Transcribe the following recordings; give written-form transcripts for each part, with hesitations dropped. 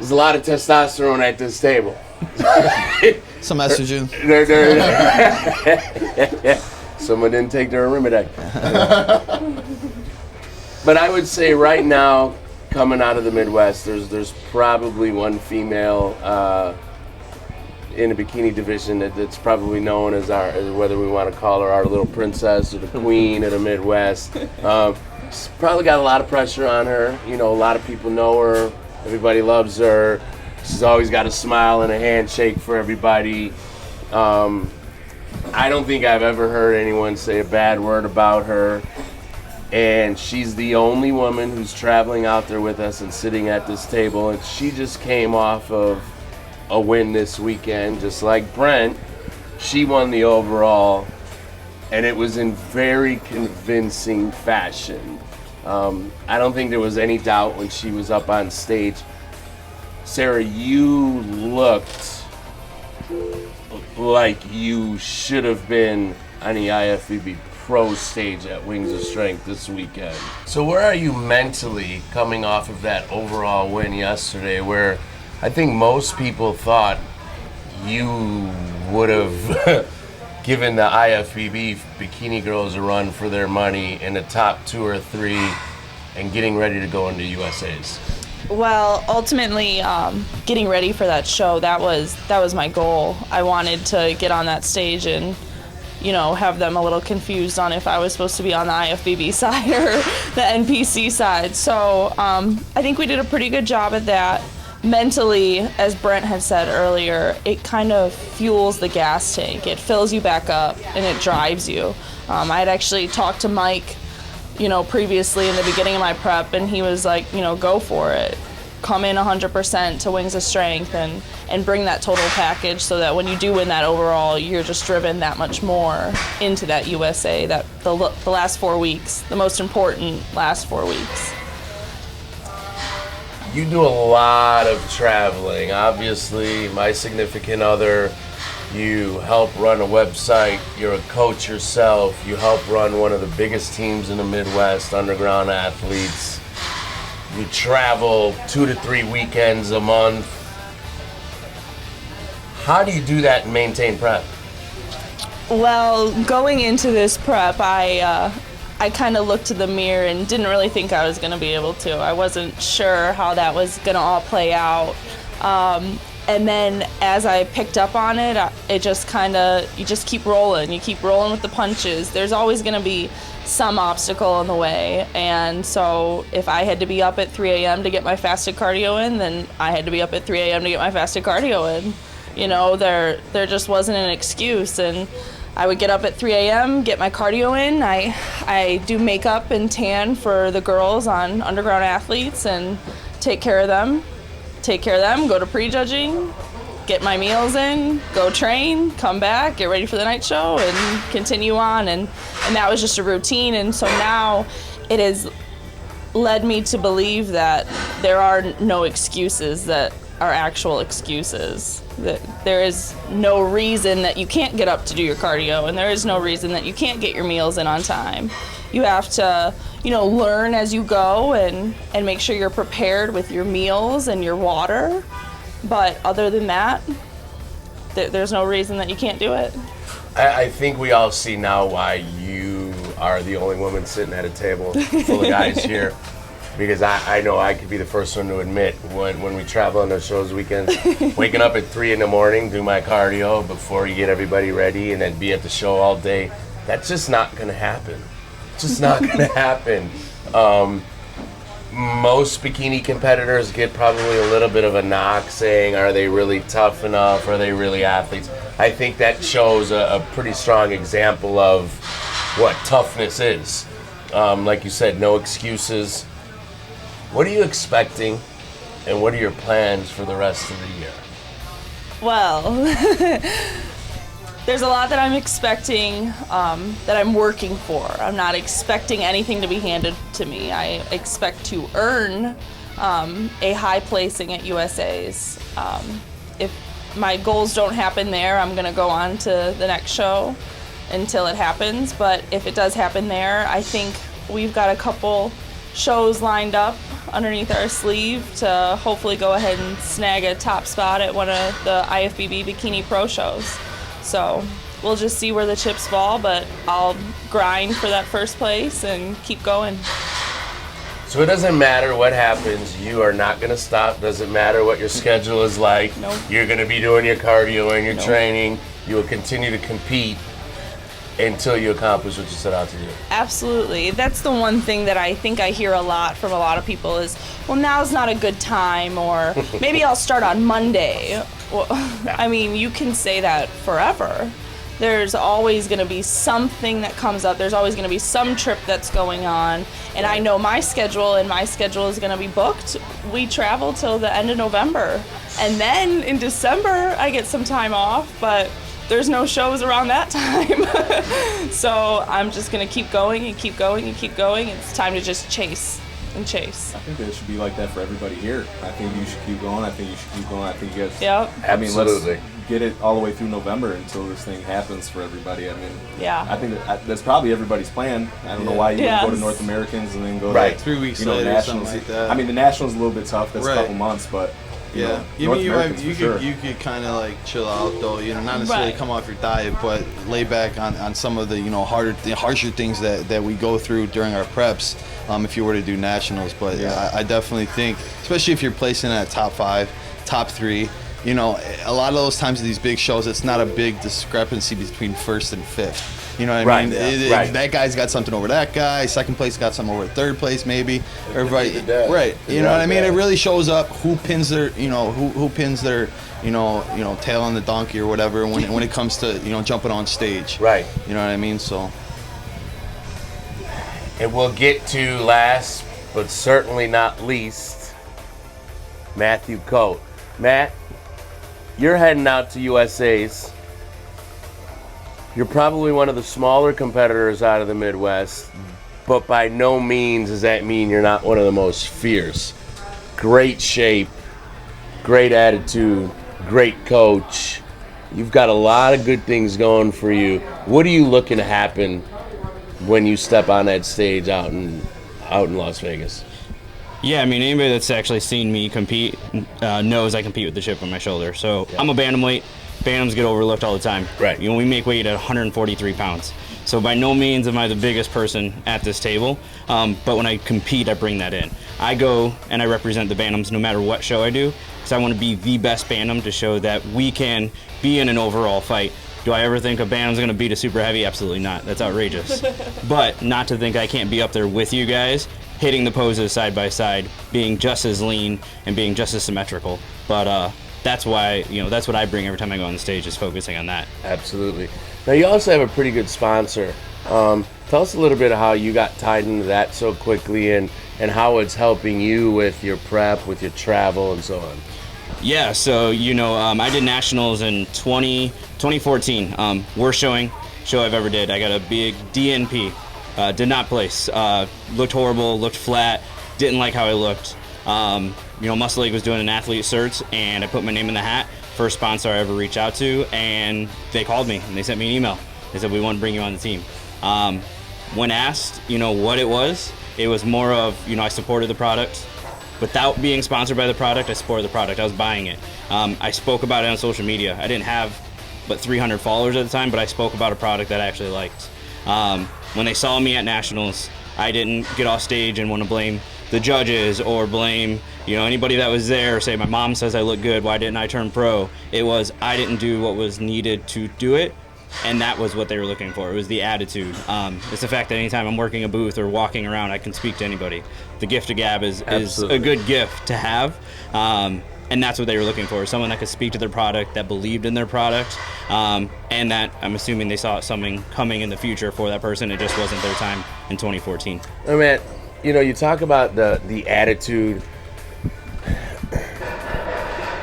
There's a lot of testosterone at this table. Some estrogen. Someone didn't take their Arimidex. But I would say right now, coming out of the Midwest, there's probably one female in the bikini division that's probably known as our, whether we want to call her our little princess or the queen of the Midwest. She's probably got a lot of pressure on her. You know, a lot of people know her. Everybody loves her. She's always got a smile and a handshake for everybody. I don't think I've ever heard anyone say a bad word about her. And she's the only woman who's traveling out there with us and sitting at this table. And she just came off of a win this weekend, just like Brent. She won the overall, and it was in very convincing fashion. I don't think there was any doubt when she was up on stage. Sarah, you looked like you should have been on the IFBB Pro stage at Wings of Strength this weekend. So where are you mentally coming off of that overall win yesterday, where I think most people thought you would have given the IFBB bikini girls a run for their money in the top 2 or 3 and getting ready to go into USA's? Well, ultimately, getting ready for that show, that was my goal. I wanted to get on that stage and, you know, have them a little confused on if I was supposed to be on the IFBB side or the NPC side. So I think we did a pretty good job at that. Mentally, as Brent had said earlier, it kind of fuels the gas tank. It fills you back up and it drives you. I had actually talked to Mike, you know, previously in the beginning of my prep, and he was like, you know, go for it. Come in 100% to Wings of Strength and bring that total package so that when you do win that overall, you're just driven that much more into that USA, that the last 4 weeks, the most important last 4 weeks. You do a lot of traveling. Obviously, my significant other, you help run a website, you're a coach yourself, you help run one of the biggest teams in the Midwest, Underground Athletes. You travel 2 to 3 weekends a month. How do you do that and maintain prep? Well, going into this prep, I kind of looked in the mirror and didn't really think I was going to be able to. I wasn't sure how that was going to all play out. And then as I picked up on it, it just kind of, you just keep rolling. You keep rolling with the punches. There's always going to be some obstacle in the way. And so if I had to be up at 3 a.m. to get my fasted cardio in, then I had to be up at 3 a.m. to get my fasted cardio in. You know, there just wasn't an excuse. And I would get up at 3 a.m., get my cardio in. I do makeup and tan for the girls on Underground Athletes and take care of them, go to prejudging, get my meals in, go train, come back, get ready for the night show, and continue on. And that was just a routine. And so now it has led me to believe that there are no excuses that are actual excuses. That there is no reason that you can't get up to do your cardio, and there is no reason that you can't get your meals in on time. You have to, you know, learn as you go and make sure you're prepared with your meals and your water. But other than that, there's no reason that you can't do it. I think we all see now why you are the only woman sitting at a table full of guys here. Because I know I could be the first one to admit when we travel on those shows weekends, waking up at 3 in the morning, do my cardio before you get everybody ready, and then be at the show all day. That's just not going to happen. It's just not going to happen. Most bikini competitors get probably a little bit of a knock saying, are they really tough enough? Are they really athletes? I think that shows a pretty strong example of what toughness is. Like you said, no excuses. What are you expecting, and what are your plans for the rest of the year? Well, there's a lot that I'm expecting, that I'm working for. I'm not expecting anything to be handed to me. I expect to earn a high placing at USA's. If my goals don't happen there, I'm going to go on to the next show until it happens. But if it does happen there, I think we've got a couple shows lined up underneath our sleeve to hopefully go ahead and snag a top spot at one of the IFBB Bikini Pro shows. So we'll just see where the chips fall, but I'll grind for that first place and keep going. So it doesn't matter what happens, you are not going to stop. Doesn't matter what your schedule is like. Nope. You're going to be doing your cardio and your Nope. training. You will continue to compete until you accomplish what you set out to do. Absolutely. That's the one thing that I think I hear a lot from a lot of people is, well, now's not a good time, or maybe I'll start on Monday. Well, I mean, you can say that forever. There's always going to be something that comes up. There's always going to be some trip that's going on. And I know my schedule, and my schedule is going to be booked. We travel till the end of November. And then in December, I get some time off, but there's no shows around that time. So I'm just going to keep going and keep going and keep going. It's time to just chase and chase. I think that it should be like that for everybody here. I think you should keep going. I think you should keep going. I think you guys. Yep. I mean, Absolutely. let's get it all the way through November until this thing happens for everybody. I mean, Yeah. I think that's probably everybody's plan. I don't know why you Yes. wouldn't go to North Americans and then go Right. to 3 weeks you know, later, nationals. something like that. I mean, the nationals a little bit tough. That's Right. a couple months, but you Yeah, know, you North mean Americans for sure. you could kind of like chill out though, you know, not necessarily Right. come off your diet, but lay back on some of the harsher things that we go through during our preps. If you were to do nationals, but Yeah. I definitely think, especially if you're placing at top 5, top 3, you know, a lot of those times at these big shows, it's not a big discrepancy between first and fifth. You know what I Right, mean? yeah, right. That guy's got something over that guy. Second place got something over third place, maybe. Everybody, It does. right? It You know what I does, mean? yeah. It really shows up who pins their, who pins their, tail on the donkey or whatever when it comes to jumping on stage. Right. You know what I mean? So. And we'll get to last, but certainly not least, Matthew Cote. Matt, you're heading out to USA's. You're probably one of the smaller competitors out of the Midwest, but by no means does that mean you're not one of the most fierce. Great shape, great attitude, great coach. You've got a lot of good things going for you. What are you looking to happen when you step on that stage out in Las Vegas? Yeah, I mean, anybody that's actually seen me compete knows I compete with the chip on my shoulder. So I'm a bantamweight. Bantams get overlooked all the time. Right. You know, we make weight at 143 pounds. So by no means am I the biggest person at this table, but when I compete, I bring that in. I go and I represent the bantams no matter what show I do, because I want to be the best bantam to show that we can be in an overall fight. Do I ever think a bantam's going to beat a super heavy? Absolutely not. That's outrageous. But not to think I can't be up there with you guys, hitting the poses side by side, being just as lean and being just as symmetrical. But that's why, that's what I bring every time I go on the stage, is focusing on that. Absolutely. Now, you also have a pretty good sponsor. Tell us a little bit of how you got tied into that so quickly and how it's helping you with your prep, with your travel, and so on. Yeah, so, I did nationals in 2014. Worst show I've ever did. I got a big DNP. Did not place. Looked horrible, looked flat, didn't like how I looked. Muscle League was doing an athlete search, and I put my name in the hat. First sponsor I ever reached out to, and they called me, and they sent me an email. They said, we want to bring you on the team. When asked, what it was more of, I supported the product. Without being sponsored by the product, I supported the product. I was buying it. I spoke about it on social media. I didn't have but 300 followers at the time, but I spoke about a product that I actually liked. When they saw me at nationals, I didn't get off stage and want to blame the judges or blame anybody that was there, or say my mom says I look good, why didn't I turn pro? It was I didn't do what was needed to do it, and that was what they were looking for. It was the attitude. It's the fact that anytime I'm working a booth or walking around, I can speak to anybody. The gift of gab is a good gift to have, and that's what they were looking for, someone that could speak to their product, that believed in their product, and that I'm assuming they saw something coming in the future for that person. It just wasn't their time in 2014. I mean, you talk about the attitude.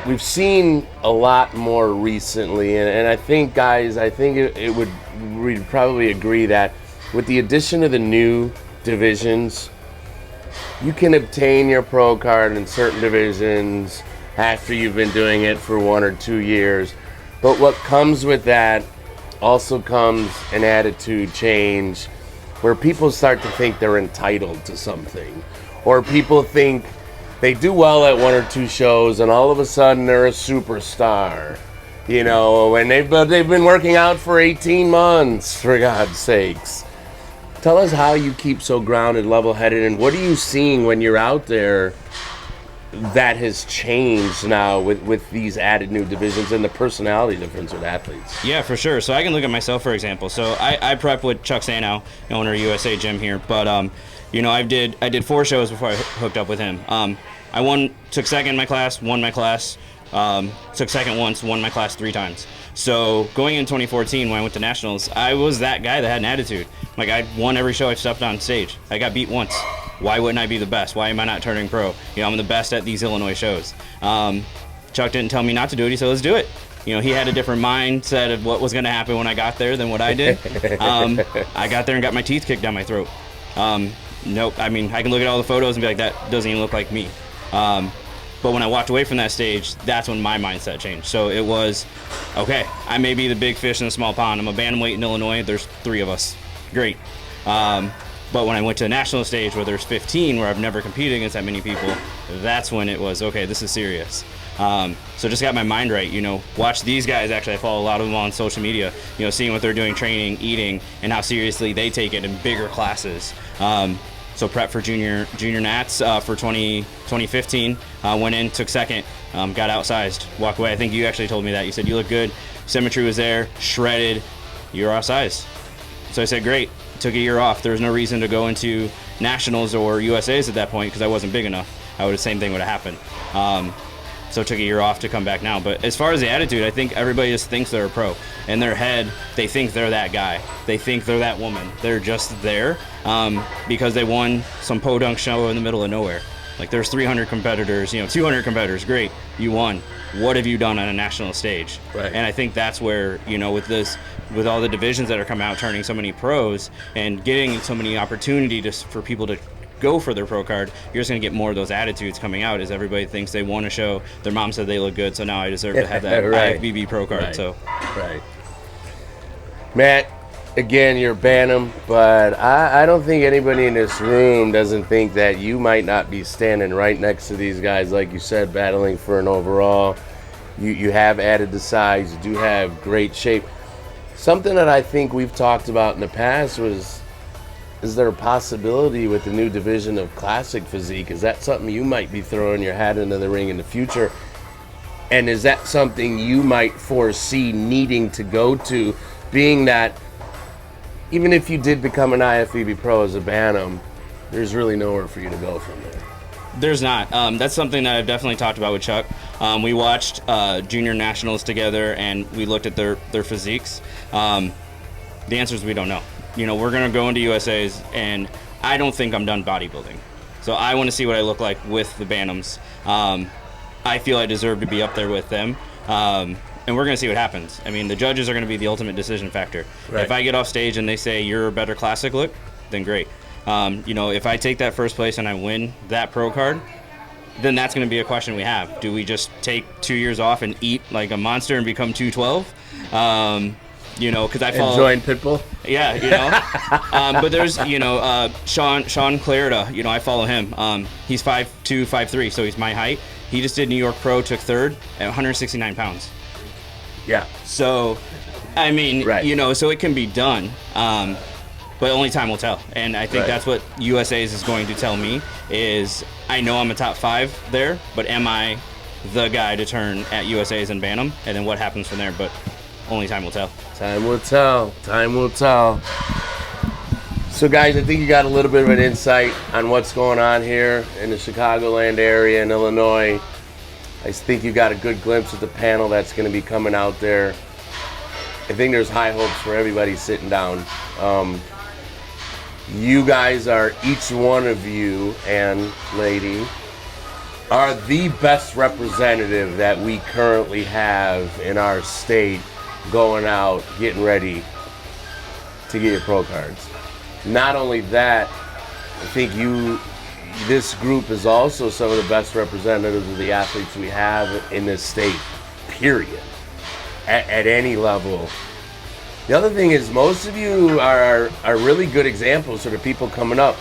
We've seen a lot more recently, and I think, guys, we'd probably agree that with the addition of the new divisions, you can obtain your pro card in certain divisions after you've been doing it for 1 or 2 years. But what comes with that also comes an attitude change where people start to think they're entitled to something, or people think they do well at one or two shows and all of a sudden they're a superstar, you know, and they've been working out for 18 months, for God's sakes. Tell us how you keep so grounded, level-headed, and what are you seeing when you're out there that has changed now with these added new divisions and the personality difference with athletes? Yeah, for sure. So I can look at myself, for example. So I prep with Chuck Sanow, owner of USA Gym here, but you know, I did 4 shows before I hooked up with him. I took second in my class, won my class, took second once, won my class 3 times. So going in 2014 when I went to nationals, I was that guy that had an attitude. Like, I won every show I stepped on stage. I got beat once. Why wouldn't I be the best? Why am I not turning pro? You know, I'm the best at these Illinois shows. Chuck didn't tell me not to do it. He said, let's do it. You know, he had a different mindset of what was going to happen when I got there than what I did. I got there and got my teeth kicked down my throat. Nope. I mean, I can look at all the photos and be like, that doesn't even look like me. But when I walked away from that stage, that's when my mindset changed. So it was, okay, I may be the big fish in a small pond. I'm a bantamweight in Illinois. There's 3 of us. Great. But when I went to the national stage where there's 15, where I've never competed against that many people, that's when it was, okay, this is serious. So just got my mind right, you know, watch these guys. Actually, I follow a lot of them on social media, you know, seeing what they're doing, training, eating, and how seriously they take it in bigger classes. So prep for junior nats for 2015, went in, took second, got outsized, walked away. I think you actually told me that. You said you look good, symmetry was there, shredded, you're outsized. So I said, great. Took a year off. There was no reason to go into nationals or USAs at that point because I wasn't big enough. The same thing would have happened. So took a year off to come back now. But as far as the attitude, I think everybody just thinks they're a pro. In their head, they think they're that guy. They think they're that woman. They're just there because they won some podunk show in the middle of nowhere. Like, there's 300 competitors, you know, 200 competitors. Great, you won. What have you done on a national stage? Right. And I think that's where, you know, with all the divisions that are coming out, turning so many pros and getting so many opportunities for people to go for their pro card, you're just going to get more of those attitudes coming out as everybody thinks they won a show. Their mom said they look good, so now I deserve to have that Right. IFBB pro card. Right. So, right. Matt, again, you're Bantam, but I don't think anybody in this room doesn't think that you might not be standing right next to these guys, like you said, battling for an overall. You have added the size, you do have great shape. Something that I think we've talked about in the past was, is there a possibility with the new division of classic physique? Is that something you might be throwing your hat into the ring in the future? And is that something you might foresee needing to go to, being that even if you did become an IFBB pro as a Bantam, there's really nowhere for you to go from there? there's not. That's something that I've definitely talked about with Chuck. We watched junior nationals together, and we looked at their physiques. The answer is we don't know. You know, we're going to go into USAs, and I don't think I'm done bodybuilding. So I want to see what I look like with the Bantams. I feel I deserve to be up there with them. And we're going to see what happens. I mean, the judges are going to be the ultimate decision factor. Right. If I get off stage and they say you're a better classic look, then great. You know, if I take that first place and I win that pro card, then that's going to be a question we have. Do we just take 2 years off and eat like a monster and become 212? You know, because I follow... And join Pitbull? Yeah, you know. But there's, you know, Sean Clarida, you know, I follow him. He's 5'2", 5'3", so he's my height. He just did New York Pro, took third at 169 pounds. Yeah. So, I mean, right. You know, so it can be done. But only time will tell. And I think that's what USA's is going to tell me is I know I'm a top 5 there, but am I the guy to turn at USA's and Bantam? And then what happens from there? But only time will tell. Time will tell. Time will tell. So, guys, I think you got a little bit of an insight on what's going on here in the Chicagoland area in Illinois. I think you got a good glimpse of the panel that's going to be coming out there. I think there's high hopes for everybody sitting down. You guys are, each one of you and lady, are the best representative that we currently have in our state going out, getting ready to get your pro cards. Not only that, I think this group is also some of the best representatives of the athletes we have in this state, period. At any level The other thing is most of you are really good examples of the people coming up.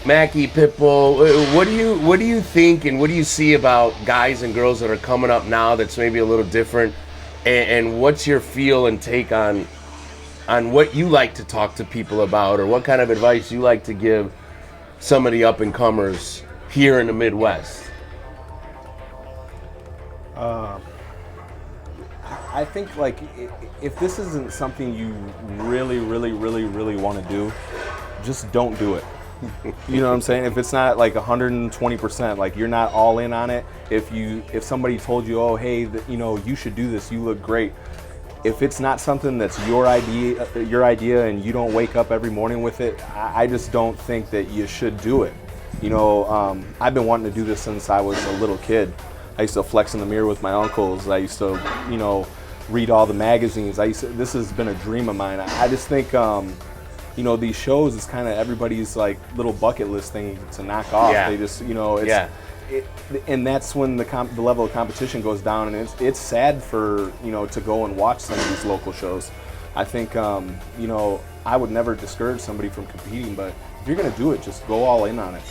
Maki, Pitbull, what do you think and what do you see about guys and girls that are coming up now that's maybe a little different? And what's your feel and take on what you like to talk to people about, or what kind of advice you like to give some of the up and comers here in the Midwest? I think like if this isn't something you really want to do, just don't do it. You know what I'm saying? If it's not like 120%, like you're not all in on it. If somebody told you, oh hey, you should do this, you look great. If it's not something that's your idea, and you don't wake up every morning with it, I just don't think that you should do it. I've been wanting to do this since I was a little kid. I used to flex in the mirror with my uncles. I used to, read all the magazines. This has been a dream of mine. I just think, these shows is kind of everybody's like little bucket list thing to knock off. Yeah. They just, and that's when the level of competition goes down, and it's sad for to go and watch some of these local shows. I think I would never discourage somebody from competing, but if you're gonna do it, just go all in on it.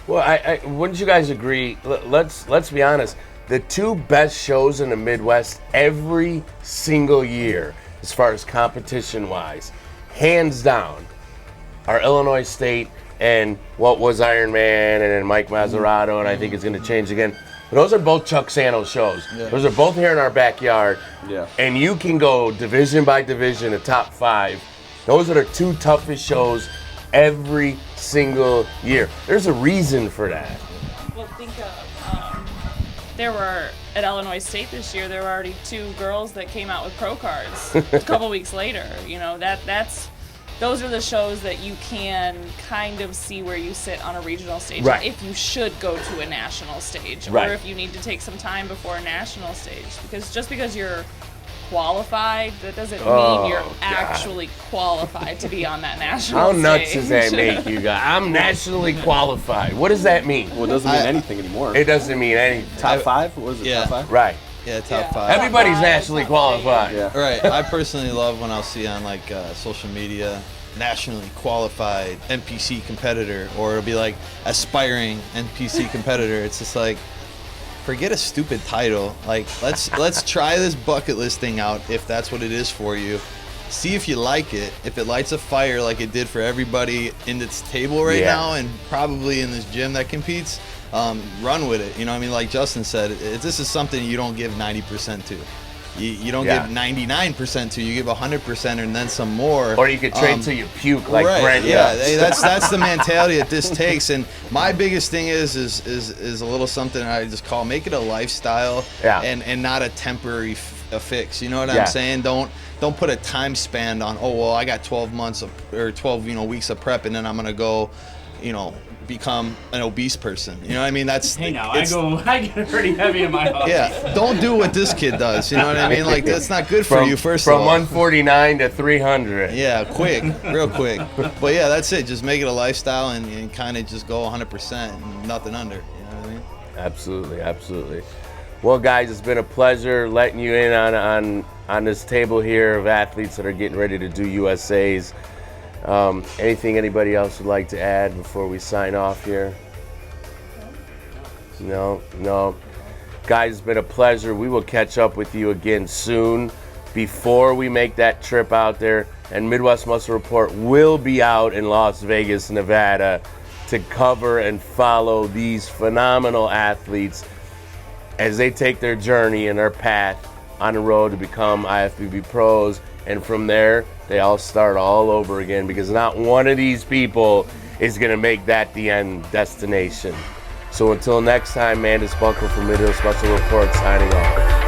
Well, I wouldn't you guys agree? Let's be honest. The two best shows in the Midwest every single year, as far as competition-wise, hands down, are Illinois State and what was Iron Man, and then Mike Mazzarato, and I think it's going to change again. But those are both Chuck Sano shows. Yeah. Those are both here in our backyard. Yeah. And you can go division by division, the top 5. Those are the two toughest shows every single year. There's a reason for that. Well, think of there were at Illinois State this year. There were already 2 girls that came out with pro cards a couple weeks later. Those are the shows that you can kind of see where you sit on a regional stage. Right. If you should go to a national stage, right. Or if you need to take some time before a national stage, because just because you're qualified, that doesn't mean you're actually qualified to be on that national stage. How nuts does that make you guys? I'm nationally qualified. What does that mean? Well, it doesn't mean anything anymore. It doesn't mean anything. Top 5? What is it, top 5? Right. Yeah, top 5. Everybody's nationally qualified. Yeah. Right. I personally love when I'll see on like social media, nationally qualified NPC competitor, or it'll be like aspiring NPC competitor. It's just like, forget a stupid title. Like, let's try this bucket list thing out if that's what it is for you. See if you like it. If it lights a fire like it did for everybody in this table right now, and probably in this gym that competes, run with it. Like Justin said, this is something you don't give 90% to. You don't give 99% to, you give 100% and then some more. Or you could train till you puke like right, Brent does. That's the mentality that this takes. And my biggest thing is a little something I just call, make it a lifestyle and not a temporary fix. You know what I'm saying? Don't put a time span on, I got 12 months or 12 weeks of prep, and then I'm gonna go, become an obese person. You know what I mean? That's I get pretty heavy in my house. Yeah, don't do what this kid does. You know what I mean? Like, that's not good for you. First of all, from 149 to 300. Yeah, quick, real quick. But yeah, that's it. Just make it a lifestyle and kind of just go 100% and nothing under. You know what I mean? Absolutely. Well, guys, it's been a pleasure letting you in on this table here of athletes that are getting ready to do USAs. Anything anybody else would like to add before we sign off here? No. Guys, it's been a pleasure. We will catch up with you again soon before we make that trip out there. And Midwest Muscle Report will be out in Las Vegas, Nevada to cover and follow these phenomenal athletes as they take their journey and their path on the road to become IFBB pros. And from there, they all start all over again, because not one of these people is going to make that the end destination. So until next time, Mandus Buckle from Midwest Muscle Report signing off.